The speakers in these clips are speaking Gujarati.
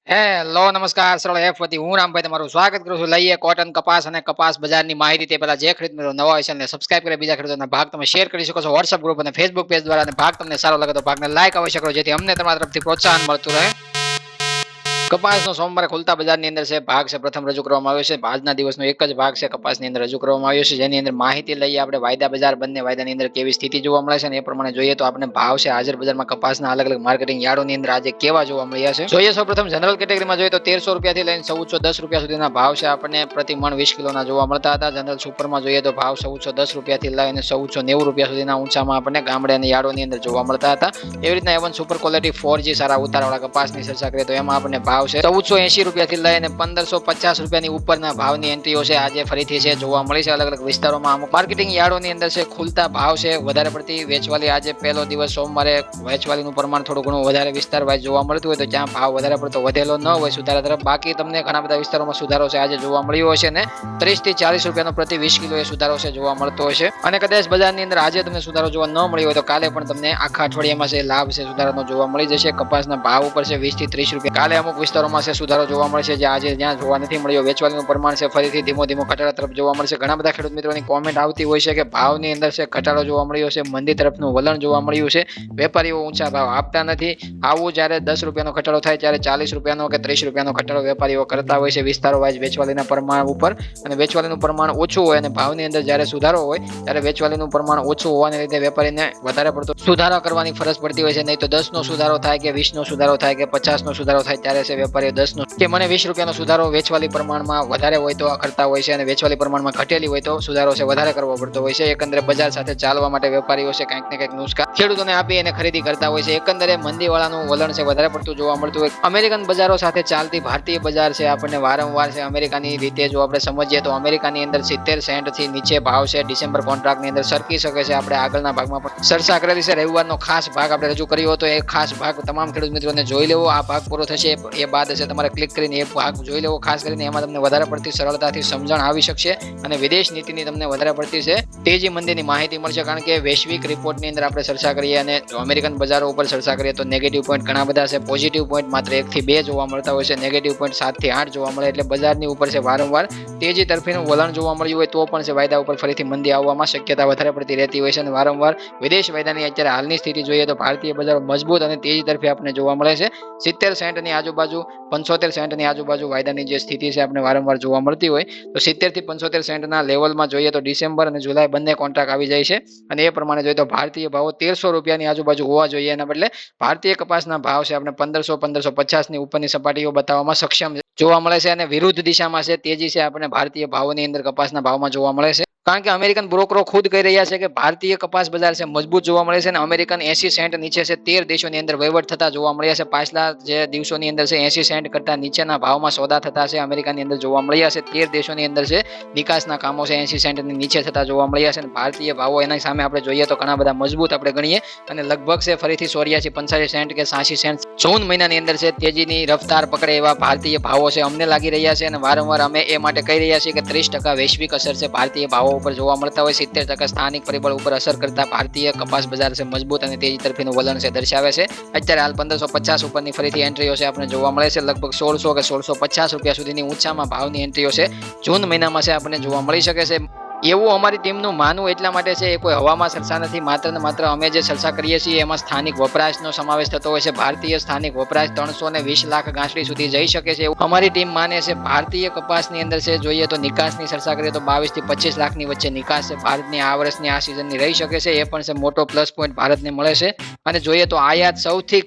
હેલો નમસ્કાર સરળ એફ વતી હું રામભાઈ તમારું સ્વાગત કરું છું. લઈએ કોટન કપાસ અને કપાસ બજારની માહિતી. તે પહેલા જે ખરીદ મિત્રો નવા હોય છે અને સબસ્ક્રાઇબ કરી બીજા ખેડૂતોના ભાગ તમે શેર કરી શકો છો વોટ્સઅપ ગ્રુપ અને ફેસબુક પેજ દ્વારા. અને ભાગ તમને સારો લાગે તો ભાગને લાઈક અવશ્ય કરો જેથી અમને તમારા તરફથી પ્રોત્સાહન મળતું રહે. કપાસનો સોમવારે ખુલતા બજારની અંદર છે ભાગ છે પ્રથમ રજૂ કરવામાં આવ્યો છે. આજના દિવસનો એક જ ભાગ છે કપાસની અંદર રજૂ કરવામાં આવ્યો છે, જેની અંદર માહિતી લઈએ આપણે વાયદા બજાર બંને વાયદાની અંદર કેવી સ્થિતિ જોવા મળે છે અને એ પ્રમાણે જોઈએ તો આપણે ભાવ છે હાજર બજારમાં કપાસના અલગ અલગ માર્કેટિંગ યાર્ડોની અંદર આજે કેવા જોવા મળ્યા છે. જોઈએ સૌ પ્રથમ જનરલ કેટેગરીમાં જોઈએ તો 1300 રૂપિયાથી લઈને 1410 રૂપિયા સુધીના ભાવ છે આપણને પ્રતિ મણ 20 કિલોના જોવા મળતા હતા. જનરલ સુપરમાં જોઈએ તો ભાવ 1410 રૂપિયાથી લઈને 1490 રૂપિયા સુધીના ઊંચામાં આપણને ગામડે અને યાર્ડોની અંદર જોવા મળતા હતા. એવી રીતના એવન સુપર ક્વોલિટી 4G સારા ઉતારવાળા કપાસની ચર્ચા કરીએ તો એમાં આપણને ભાવ છે 1480 રૂપિયાથી લઈને 1550 રૂપિયાની ઉપરના ભાવની એન્ટ્રીઓ છે આજે ફરીથી છે જોવા મળી છે અલગ અલગ વિસ્તારોમાં. અમુક માર્કેટિંગ યાર્ડોની અંદર છે ખુલતા ભાવ છે વધારે પડતી વેચવાલી. આજે પહેલો દિવસ સોમવારે વેચવાલીનું પ્રમાણ થોડું ઘણું વધારે વિસ્તાર વાઇઝ જોવા મળતું હોય તો ત્યાં ભાવ વધારે પડતો વધેલો ન હોય સુધારા તરફ. બાકી તમને ઘણા બધા વિસ્તારોમાં સુધારો છે આજે જોવા મળ્યો હશે ને 30 થી 40 રૂપિયાનો પ્રતિ 20 કિલો એ સુધારો છે જોવા મળતો હશે. અને કદાચ બજારની અંદર આજે તમને સુધારો જોવા ન મળ્યો હોય તો કાલે પણ તમને આખા અઠવાડિયામાં છે લાભ છે સુધારાનો જોવા મળી જશે. કપાસના ભાવ ઉપર છે 20 થી 30 રૂપિયા કાલે અમુક વિસ્તારોમાં છે સુધારો જોવા મળશે જે આજે જ્યાં જોવા નથી મળ્યો. વેચવાલીનું પ્રમાણ છે ફરીથી ધીમો ઘટાડા તરફ જોવા મળશે. ઘણા બધા ખેડૂત મિત્રોની કોમેન્ટ આવતી હોય છે કે ભાવની અંદર છે ઘટાડો જોવા મળ્યો છે, મંદી તરફનું વલણ જોવા મળ્યું છે, વેપારીઓ ઊંચા ભાવ આપતા નથી. આવું જ્યારે 10 રૂપિયાનો ઘટાડો થાય ત્યારે 40 રૂપિયાનો કે 30 રૂપિયાનો ઘટાડો વેપારીઓ કરતા હોય છે વિસ્તારો વાઇઝ વેચવાલીના પ્રમાણ ઉપર. અને વેચવાલીનું પ્રમાણ ઓછું હોય અને ભાવની અંદર જ્યારે સુધારો હોય ત્યારે વેચવાલીનું પ્રમાણ ઓછું હોવાને લીધે વેપારીને વધારે પડતો સુધારો કરવાની ફરજ પડતી હોય છે. નહીં તો 10 નો સુધારો થાય કે 20 નો સુધારો થાય કે 50 નો સુધારો થાય ત્યારે છે વેપારીઓ 10 નો કે મને 20 રૂપિયાનો સુધારો વેચવાલી પ્રમાણમાં વધારે હોય તો કરતા હોય છે અને વેચવાલી પ્રમાણમાં ઘટેલી હોય તો સુધારો છે વધારે કરવો પડતો હોય છે. એકંદરે બજાર સાથે ચાલવા માટે વેપારીઓ છે કંઈક ને કંઈક નુસ્ખા ખેડૂતોને આપી અને ખરીદી કરતા હોય છે. એકંદરે મંદીવાળાનું વલણ છે વધારે પડતું જોવા મળતું હોય. અમેરિકન બજારો સાથે ચાલતી ભારતીય બજાર છે આપણને વારંવાર છે અમેરિકાની રીતે જો આપણે સમજીએ તો અમેરિકાની અંદર 70 સેન્ટ થી નીચે ભાવ છે ડિસેમ્બર કોન્ટ્રાક્ટની અંદર સરકી શકે છે. આપણે આગળના ભાગમાં પણ ચર્ચા કરેલી છે. રવિવારનો ખાસ ભાગ આપણે રજૂ કર્યો હતો. એ ખાસ ભાગ તમામ ખેડૂત મિત્રોને જોઈ લેવો. આ ભાગ પૂરો થશે એ બાદ છે તમારે ક્લિક કરીને એ ભાગ જોઈ લેવો. ખાસ કરીને એમાં તમને વધારે પડતી સરળતાથી સમજણ આવી શકશે અને વિદેશ નીતિની તમને વધારે પડતી છે તેજી મંદીની માહિતી મળશે. કારણ કે વૈશ્વિક રિપોર્ટની અંદર આપણે ચર્ચા કરીએ અને અમેરિકન બજારો ઉપર ચર્ચા કરીએ તો નેગેટિવ પોઈન્ટ ઘણા બધા છે, પોઝિટિવ પોઈન્ટ માત્ર 1 થી 2 જોવા મળતા હોય છે, નેગેટિવ પોઈન્ટ 7 થી 8 જોવા મળે. એટલે બજારની ઉપર છે વારંવાર તેજી તરફીનું વલણ જોવા મળ્યું હોય તો પણ છે વાયદા ઉપર ફરીથી મંદી આવવામાં શક્યતા વધારે પડતી રહેતી હોય છે. અને વારંવાર વિદેશ વાયદાની અત્યારે હાલની સ્થિતિ જોઈએ તો ભારતીય બજારો મજબૂત અને તેજી તરફી આપણે જોવા મળે છે. 70 સેન્ટની આજુબાજુ 75 સેન્ટની આજુબાજુ વાયદાની જે સ્થિતિ છે આપણે વારંવાર જોવા મળતી હોય તો 70 થી 75 સેન્ટના લેવલમાં જોઈએ તો ડિસેમ્બર અને જુલાઈ બંને કોન્ટ્રાક્ટ આવી જાય છે. અને એ પ્રમાણે જોઈએ તો ભારતીય ભાવો 1300 રૂપિયાની આજુબાજુ હોવા જોઈએ. એના બદલે ભારતીય કપાસના ભાવ છે આપણે 1500-1550 ની ઉપરની સપાટીઓ બતાવવામાં સક્ષમ જોવા મળે છે. અને વિરુદ્ધ દિશામાં છે તેજી છે આપણે ભારતીય ભાવોની અંદર કપાસના ભાવમાં જોવા મળે છે. કારણ કે અમેરિકન બ્રોકરો ખુદ કહી રહ્યા છે કે ભારતીય કપાસ બજાર છે મજબૂત જોવા મળે છે અને અમેરિકન 80 સેન્ટ નીચે છે 13 દેશોની અંદર વહીવટ થતા જોવા મળ્યા છે. પાછલા જે દિવસોની અંદર છે 80 સેન્ટ કરતા નીચેના ભાવમાં સોદા થતા છે અમેરિકાની અંદર જોવા મળ્યા છે. 13 દેશોની અંદર છે નિકાસના કામો છે 80 સેન્ટની નીચે થતા જોવા મળ્યા છે. અને ભારતીય ભાવો એના સામે આપણે જોઈએ તો ઘણા બધા મજબૂત આપણે ગણીએ અને લગભગ છે ફરીથી 84-85 સેન્ટ કે 86 સેન્ટ જૂન મહિનાની અંદર છે તેજીની રફતાર પકડે એવા ભારતીય ભાવો છે અમને લાગી રહ્યા છે. અને વારંવાર અમે એ માટે કહી રહ્યા છીએ કે 30% વૈશ્વિક અસર છે ભારતીય ભાવો ઉપર જોવા મળતા હોય. 70% સ્થાનિક પરિબળ ઉપર અસર કરતા ભારતીય કપાસ બજાર છે મજબૂત અને તેજી તરફીનું વલણ છે દર્શાવે છે. અત્યારે હાલ 1550 ઉપરની ફરીથી એન્ટ્રીઓ છે આપણે જોવા મળે છે. લગભગ 1600 કે 1650 રૂપિયા સુધીની ઊંચામાં ભાવની એન્ટ્રીઓ છે જૂન મહિનામાં છે આપણને જોવા મળી શકે છે. એવું અમારી ટીમનું માનવું એટલા માટે છે એ કોઈ હવામાં ચર્ચા નથી. માત્ર ને માત્ર અમે જે ચર્ચા કરીએ છીએ એમાં સ્થાનિક વપરાશનો સમાવેશ થતો હોય છે. ભારતીય સ્થાનિક વપરાશ 320 લાખ ગાંસડી સુધી જઈ શકે છે એવું અમારી ટીમ માને છે. ભારતીય કપાસની અંદર છે જોઈએ તો નિકાસની ચર્ચા કરીએ તો 22 થી 25 લાખની વચ્ચે નિકાસ છે ભારતની આ વર્ષની આ સિઝનની રહી શકે છે. એ પણ છે મોટો પ્લસ પોઈન્ટ ભારતને મળે છે. અને જોઈએ તો આયાત સૌથી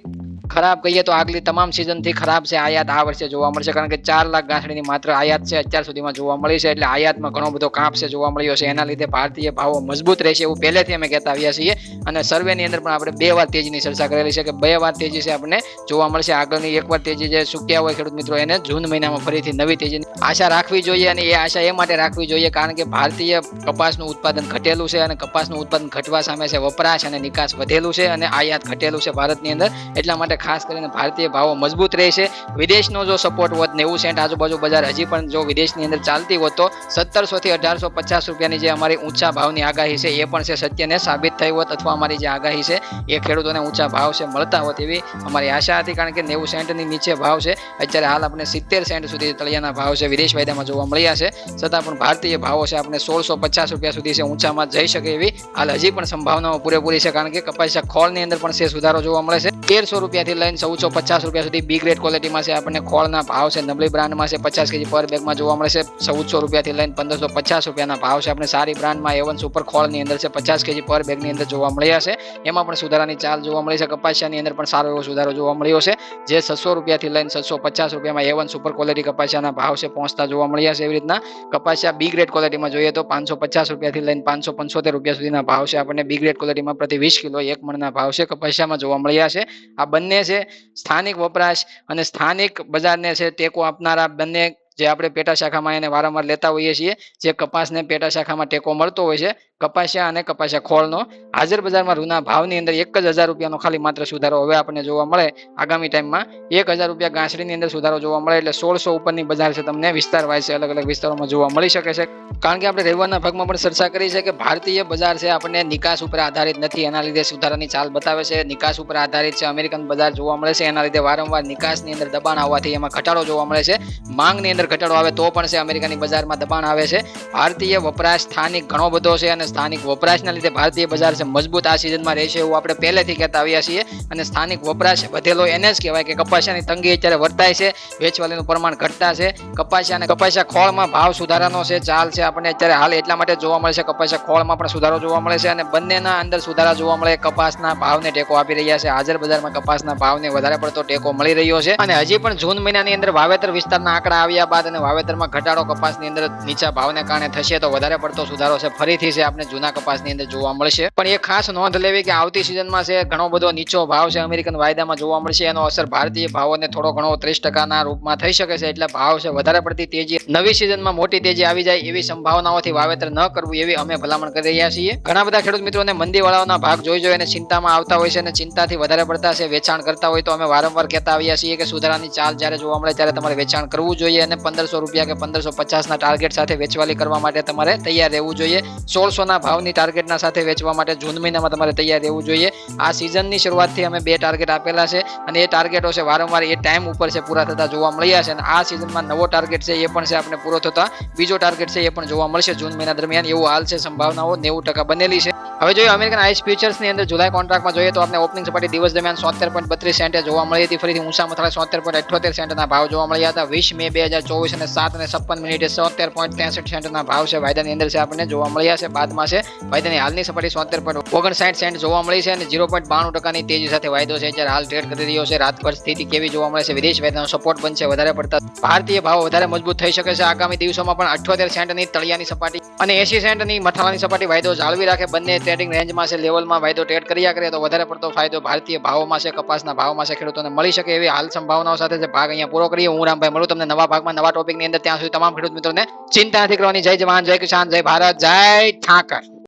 ખરાબ કહીએ તો આગલી તમામ સિઝનથી ખરાબ છે આયાત આ વર્ષે જોવા મળશે. કારણ કે 4 લાખ ગાંસડીની માત્ર આયાત છે અત્યાર સુધીમાં જોવા મળી છે. એટલે આયાતમાં ઘણો બધો કાપ છે જોવા મળ્યો છે. એના લીધે ભારતીય ભાવો મજબૂત રહેશે એવું પહેલેથી અમે કહેતા આવ્યા છીએ. અને સર્વેની અંદર પણ આપણે 2 વાર તેજીની ચર્ચા કરેલી છે કે 2 વાર તેજી છે આપણને જોવા મળશે. આગળની એકવાર તેજી જે ચૂક્યા હોય ખેડૂત મિત્રો એને જૂન મહિનામાં ફરીથી નવી તેજીની આશા રાખવી જોઈએ. અને એ આશા એ માટે રાખવી જોઈએ કારણ કે ભારતીય કપાસનું ઉત્પાદન ઘટેલું છે અને કપાસનું ઉત્પાદન ઘટવા સામે છે વપરાશ અને નિકાસ વધેલું છે અને આયાત ઘટેલું છે ભારતની અંદર. એટલા માટે ખાસ કરીને ભારતીય ભાવો મજબૂત રહેશે. વિદેશનો જો સપોર્ટ હોત 90 સેન્ટ આજુબાજુ બજાર હજી પણ જો વિદેશની અંદર ચાલતી હોત તો 1700 થી 1850 રૂપિયાની જે અમારી ઊંચા ભાવની આગાહી છે એ પણ છે સત્યને સાબિત થઈ હોત, અથવા અમારી જે આગાહી છે એ ખેડૂતોને ઊંચા ભાવ છે મળતા હોત એવી અમારી આશા હતી. કારણ કે 90 સેન્ટની નીચે ભાવ છે. અત્યારે હાલ આપણે 70 સેન્ટ સુધી તળિયાના ભાવ છે વિદેશ વાયદામાં જોવા મળ્યા છે. છતાં પણ ભારતીય ભાવો છે આપણે 1650 રૂપિયા સુધી છે ઊંચામાં જઈ શકે એવી હાલ હજી પણ સંભાવનાઓ પૂરેપૂરી છે. કારણ કે કપાસિયા ખોળની અંદર પણ છે સુધારો જોવા મળે છે. 1300 રૂપિયાથી લઈને 1450 રૂપિયા સુધી બી ગ્રેડ ક્વોલિટીમાં છે આપણને ખોળના ભાવ છે. નબળી બ્રાન્ડમાં છે 50 કેજી પર બેગમાં જોવા મળે છે 1400 રૂપિયાથી લઈને 1550 રૂપિયાના ભાવ છે. આપણે સારી બ્રાન્ડમાં A1 સુપર ખોળની અંદર છે 50 કેજી પર બેગની અંદર જોવા મળ્યા છે. એમાં પણ સુધારાની ચાલ જોવા મળી છે. કપાસિયાની અંદર પણ સારો એવો સુધારો જોવા મળ્યો છે. જે 600 રૂપિયાથી લઈને 750 રૂપિયામાં A1 સુપર ક્વોલિટી કપાસિયાના ભાવ છે પહોંચતા જોવા મળ્યા છે. એવી રીતના કપાસિયા બી ગ્રેડ ક્વોલિટીમાં જોઈએ તો 550 રૂપિયાથી લઈને 575 રૂપિયા સુધીના ભાવ છે આપણને બી ગ્રેડ ક્વોલિટીમાં પ્રતિ 20 કિલો 1 મણના ભાવ છે કપાસિયામાં જોવા મળ્યા છે. આ બંને છે સ્થાનિક વપરાશ અને સ્થાનિક બજારને છે ટેકો આપનારા બંને જે આપણે પેટા શાખામાં એને વારંવાર લેતા હોઈએ છીએ. જે કપાસને પેટા શાખામાં ટેકો મળતો હોય છે કપાસિયા અને કપાસિયા ખોળનો હાજર બજારમાં રૂના ભાવની અંદર 1000 રૂપિયાનો ખાલી માત્ર સુધારો હવે આપણને જોવા મળે. આગામી ટાઈમમાં 1000 રૂપિયા ગાંસડીની અંદર સુધારો જોવા મળે એટલે 1600 ઉપરની બજાર છે તમને વિસ્તાર વાઇઝ અલગ અલગ વિસ્તારોમાં જોવા મળી શકે છે. કારણ કે આપણે રવિવારના ભાગમાં પણ ચર્ચા કરી છે કે ભારતીય બજાર છે આપણને નિકાસ ઉપર આધારિત નથી. એના લીધે સુધારાની ચાલ બતાવે છે. નિકાસ ઉપર આધારિત છે અમેરિકન બજાર જોવા મળે છે. એના લીધે વારંવાર નિકાસની અંદર દબાણ આવવાથી એમાં ઘટાડો જોવા મળે છે. માંગની અંદર ઘટાડો આવે તો પણ છે અમેરિકાની બજારમાં દબાણ આવે છે. ભારતીય વપરાશ સ્થાનિક ઘણો બધો છે અને સ્થાનિક વપરાશના લીધે ભારતીય બજાર છે મજબૂત આ સિઝનમાં રહેશે એવું આપણે પહેલેથી કહેતા આવ્યા છીએ. અને સ્થાનિક વપરાશ વધેલો એને જ કહેવાય કે કપાસિયાની તંગી અત્યારે વર્તાય છે. વેચવાલીનું પ્રમાણ ઘટતા છે. કપાસિયા અને કપાસિયા ખોળમાં ભાવ સુધારાનો છે ચાલ છે આપણને અત્યારે હાલ એટલા માટે જોવા મળે છે. કપાસિયા ખોળમાં પણ સુધારો જોવા મળે છે અને બંનેના અંદર સુધારા જોવા મળે. કપાસના ભાવને ટેકો આપી રહ્યા છે. હાજર બજારમાં કપાસના ભાવને વધારે પડતો ટેકો મળી રહ્યો છે. અને હજી પણ જૂન મહિનાની અંદર વાવેતર વિસ્તારના આંકડા આવ્યા બાદ અને વાવેતરમાં ઘટાડો કપાસની અંદર નીચા ભાવને કારણે થશે તો વધારે પડતો સુધારો છે ફરીથી છે આપણે જૂના કપાસની અંદર જોવા મળશે. પણ એ ખાસ નોંધ લેવી કે આવતી સિઝનમાં છે ઘણો બધો નીચો ભાવ છે અમેરિકન વાયદામાં જોવા મળશે. એનો અસર ભારતીય ભાવોને થોડો ઘણો 30% રૂપમાં થઈ શકે છે. એટલે ભાવ છે વધારે પડતી તેજી નવી સિઝનમાં મોટી તેજી આવી જાય એવી સંભાવનાઓથી વાવેતર ન કરવું એવી અમે ભલામણ કરી રહ્યા છીએ. ઘણા બધા ખેડૂત મિત્રોને મંદીવાળાઓના ભાગ જોઈ અને ચિંતામાં આવતા હોય છે અને ચિંતાથી વધારે પડતા છે વેચાણ કરતા હોય તો અમે વારંવાર કહેતા આવ્યા છીએ કે સુધારાની ચાલ જ્યારે જોવા મળે ત્યારે તમારે વેચાણ કરવું જોઈએ અને 1500 રૂપિયા કે 1550 ના ટાર્ગેટ સાથે વેચવાલી કરવા માટે તમારે તૈયાર રહેવું જોઈએ. 1600 ના ભાવની ટાર્ગેટના સાથે વેચવા માટે જૂન મહિનામાં તમારે તૈયાર રહેવું જોઈએ. આ સિઝનની શરૂઆતથી અમે 2 ટાર્ગેટ આપેલા છે અને એ ટાર્ગેટો છે વારંવાર એ ટાઈમ ઉપર છે પૂરા થતા જોવા મળ્યા છે. અને આ સિઝનમાં નવો ટાર્ગેટ છે એ પણ છે આપણે પૂરો થતા બીજો ટાર્ગેટ છે એ પણ જોવા મળશે જૂન મહિના દરમિયાન એવું હાલ છે. સંભાવનાઓ 90% બનેલી છે. હવે જોઈએ અમેરિકન આઈસ ફ્યુચર્સની અંદર જુલાઈ કોન્ટ્રાક્ટમાં જોઈએ તો આપણે ઓપનિંગ સપાટી દિવસ દરમિયાન 76.32 સેન્ટે જોવા મળી હતી. ફરીથી ઊંચા મથાળે 76.78 સેન્ટના ભાવ જોવા મળ્યા હતા. 20 મે 2024 અને 7:56 76.63 સેન્ટના ભાવ છે વાયદાની અંદર છે આપણને જોવા મળ્યા છે. બાદમાં છે વાયદાની હાલની સપાટી 76.59 સેન્ટ જોવા મળી છે અને 0.92% તેજી સાથે વાયદો છે જ્યારે હાલ ટ્રેડ કરી રહ્યો છે. રાતભર સ્થિતિ કેવી જોવા મળે છે? વિદેશ વાયદાનો સપોર્ટ બનશે વધારે પડતા ભારતીય ભાવ વધારે મજબૂત થઈ શકે છે. આગામી દિવસોમાં પણ 78 સેન્ટની તળિયાની સપાટી અને 80 સેન્ટની મથાળાની સપાટી વાયદો જાળવી રાખે બંને ટ્રેડિંગ રેન્જમાં છે લેવલમાં વાયદો ટ્રેડ કર્યા કરે તો વધારે પડતો ફાયદો ભારતીય ભાવોમાં છે કપાસના ભાવમાં છે ખેડૂતોને મળી શકે એવી હાલ સંભાવનાઓ સાથે છે. ભાગ અહીંયા પૂરો કરીએ. હું રામભાઈ મળું તમને નવા ભાગમાં નવા ટોપિકની અંદર. ત્યાં સુધી તમામ ખેડૂત મિત્રોને ચિંતા નથી કરવાની. જય જવાન, જય કિસાન, જય ભારત, જય ઠાકર.